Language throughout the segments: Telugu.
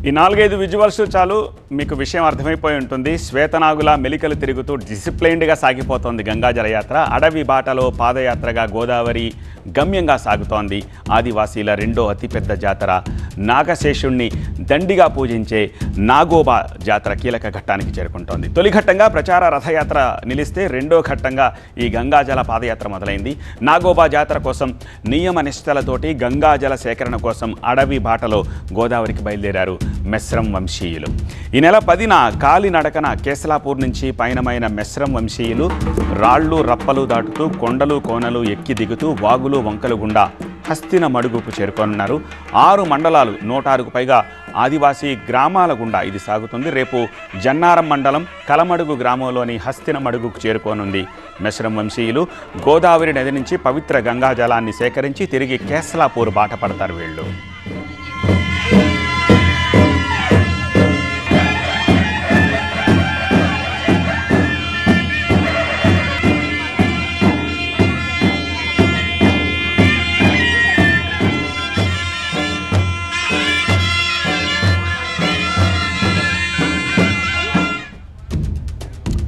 ఈ 4-5 విజువల్స్ చాలు మీకు విషయం అర్థమైపోయి ఉంటుంది. శ్వేతనాగుల మెలికలు తిరుగుతూ డిసిప్లైన్డ్గా సాగిపోతోంది గంగాజల యాత్ర. అడవి బాటలో పాదయాత్రగా గోదావరి గమ్యంగా సాగుతోంది. ఆదివాసీల రెండో అతిపెద్ద జాతర నాగశేషుణ్ణి దండిగా పూజించే నాగోబా జాతర కీలక ఘట్టానికి చేరుకుంటోంది. తొలి ఘట్టంగా ప్రచార రథయాత్ర నిలిస్తే రెండో ఘట్టంగా ఈ గంగాజల పాదయాత్ర మొదలైంది. నాగోబా జాతర కోసం నియమ నిష్టలతోటి గంగాజల సేకరణ కోసం అడవి బాటలో గోదావరికి బయలుదేరారు మెస్రం వంశీయులు. ఈ నెల 10న కాలినడకన కేసలాపూర్ నుంచి పయనమైన మెస్రం వంశీయులు రాళ్ళు రప్పలు దాటుతూ కొండలు కోనలు ఎక్కి దిగుతూ వాగులు వంకలు గుండా హస్తిన మడుగుకు చేరుకోనున్నారు. 6 మండలాలు 106కు పైగా ఆదివాసీ గ్రామాల గుండా ఇది సాగుతుంది. రేపు జన్నారం మండలం కలమడుగు గ్రామంలోని హస్తిన మడుగుకు చేరుకోనుంది మెస్రం వంశీయులు. గోదావరి నది నుంచి పవిత్ర గంగా జలాన్ని సేకరించి తిరిగి కేసలాపూర్ బాట పడతారు వీళ్ళు.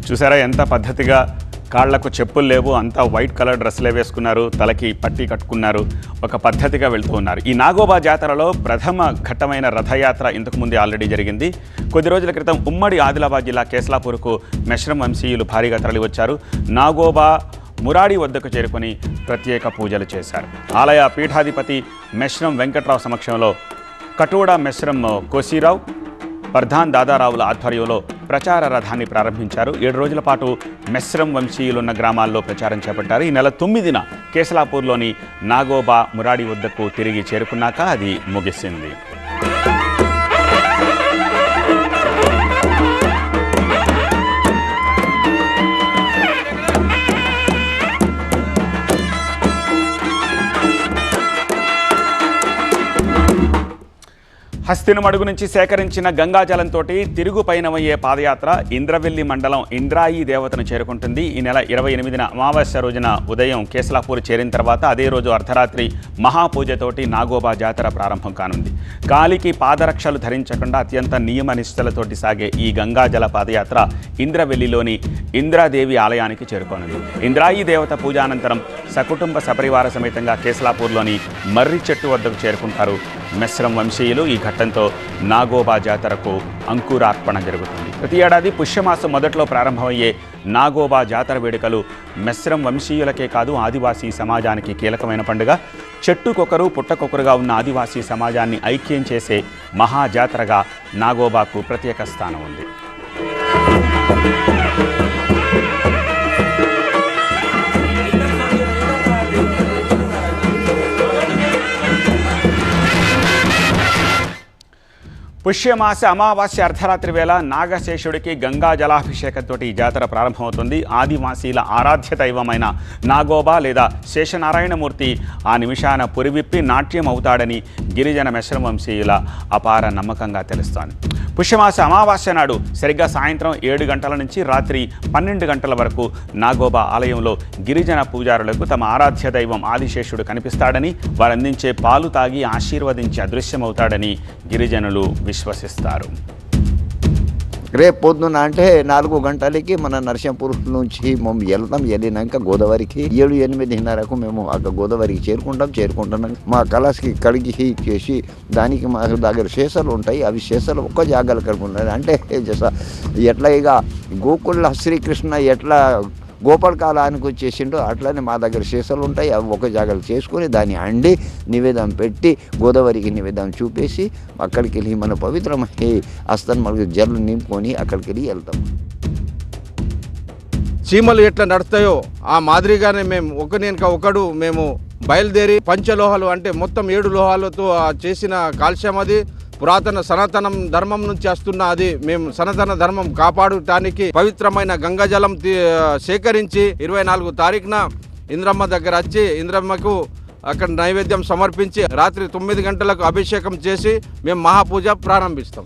చూసారా ఎంత పద్ధతిగా, కాళ్లకు చెప్పులు లేవు, అంతా వైట్ కలర్ డ్రెస్లే వేసుకున్నారు, తలకి పట్టి కట్టుకున్నారు, ఒక పద్ధతిగా వెళ్తూ ఉన్నారు. ఈ నాగోబా జాతరలో ప్రథమ ఘట్టమైన రథయాత్ర ఇంతకుముందే ఆల్రెడీ జరిగింది. కొద్ది రోజుల క్రితం ఉమ్మడి ఆదిలాబాద్ జిల్లా కేసలాపూర్కు మెస్రం వంశీయులు భారీగా తరలివచ్చారు. నాగోబా మురాడి వద్దకు చేరుకొని ప్రత్యేక పూజలు చేశారు. ఆలయ పీఠాధిపతి మెస్రం వెంకట్రావు సమక్షంలో కటోడా మెస్రం కోసిరావు, ప్రధాన్ దాదారావుల ఆధ్వర్యంలో ప్రచార రథాన్ని ప్రారంభించారు. 7 రోజుల పాటు మెస్రం వంశీయులున్న గ్రామాల్లో ప్రచారం చేపట్టారు. ఈ నెల 9న కేసలాపూర్లోని నాగోబా మురాడి వద్దకు తిరిగి చేరుకున్నాక అది ముగిసింది. హస్తిన మడుగు నుంచి సేకరించిన గంగాజలంతో తిరుగు పయనమయ్యే పాదయాత్ర ఇంద్రవెల్లి మండలం ఇంద్రాయి దేవతను చేరుకుంటుంది. ఈ నెల 28న అమావాస్య రోజున ఉదయం కేసలాపూర్ చేరిన తర్వాత అదే రోజు అర్ధరాత్రి మహాపూజతోటి నాగోబా జాతర ప్రారంభం కానుంది. కాలికి పాదరక్షలు ధరించకుండా అత్యంత నియమ నిష్టలతోటి సాగే ఈ గంగాజల పాదయాత్ర ఇంద్రవెల్లిలోని ఇంద్రాదేవి ఆలయానికి చేరుకోనుంది. ఇంద్రాయి దేవత పూజానంతరం సకుటుంబ సపరివార సమేతంగా కేసలాపూర్లోని మర్రి చెట్టు వద్దకు చేరుకుంటారు మెస్రం వంశీయులు. ఈ ఘట్టంతో నాగోబా జాతరకు అంకురార్పణ జరుగుతుంది. ప్రతి ఏడాది పుష్యమాసం మొదట్లో ప్రారంభమయ్యే నాగోబా జాతర వేడుకలు మెస్రం వంశీయులకే కాదు ఆదివాసీ సమాజానికి కీలకమైన పండుగ. చెట్టుకొకరు పుట్టకొకరుగా ఉన్న ఆదివాసీ సమాజాన్ని ఐక్యం చేసే మహాజాతరగా నాగోబాకు ప్రత్యేక స్థానం ఉంది. పుష్యమాస అమావాస్య అర్ధరాత్రి వేళ నాగశేషుడికి గంగా జలాభిషేకంతో ఈ జాతర ప్రారంభమవుతుంది. ఆదివాసీల ఆరాధ్య దైవమైన నాగోబా లేదా శేషనారాయణమూర్తి ఆ నిమిషాన పురివిప్పి నాట్యం అవుతాడని గిరిజన మెస్రం వంశీయుల అపార నమ్మకంగా తెలుస్తోంది. పుష్యమాస అమావాస్య నాడు సరిగ్గా సాయంత్రం 7 గంటల నుంచి రాత్రి 12 గంటల వరకు నాగోబా ఆలయంలో గిరిజన పూజారులకు తమ ఆరాధ్య దైవం ఆదిశేషుడు కనిపిస్తాడని, వారందించే పాలు తాగి ఆశీర్వదించి అదృశ్యమవుతాడని గిరిజనులు విశ్వసిస్తారు. రేపు పొద్దున అంటే 4 గంటలకి మన నరసింహపూర్ నుంచి మేము వెళ్తాం. వెళ్ళినాక గోదావరికి 7-8:30కు మేము అక్కడ గోదావరికి చేరుకుంటున్నాం. మా కళాస్కి కడిగి చేసి దానికి మా దగ్గర శేషాలు ఉంటాయి. అవి శేషాలు ఒక్క జాగాలు కడుకుంటాయి. అంటే ఎట్లా ఇక గోకుల శ్రీకృష్ణ ఎట్లా గోపాలకాలానికి వచ్చేసిండో అట్లానే మా దగ్గర శేషాలు ఉంటాయి. అవి ఒక జాగాలు చేసుకొని దాన్ని అండి నివేదన పెట్టి గోదావరికి నివేదన చూపేసి అక్కడికి వెళ్ళి మన పవిత్రమై అస్తాను మనకు జల్లు నింపుకొని అక్కడికి వెళ్ళి వెళ్తాం. చీమలు ఎట్లా నడుస్తాయో ఆ మాదిరిగానే మేము ఒకడు మేము బయలుదేరి పంచలోహాలు అంటే మొత్తం 7 లోహాలతో చేసిన కాల్ష్యం అది పురాతన సనాతన ధర్మం నుంచి వస్తున్న అది మేము సనాతన ధర్మం కాపాడటానికి పవిత్రమైన గంగాజలం సేకరించి 24 తారీఖున ఇంద్రమ్మ దగ్గర వచ్చి ఇంద్రమ్మకు అక్కడ నైవేద్యం సమర్పించి రాత్రి 9 గంటలకు అభిషేకం చేసి మేము మహాపూజ ప్రారంభిస్తాం.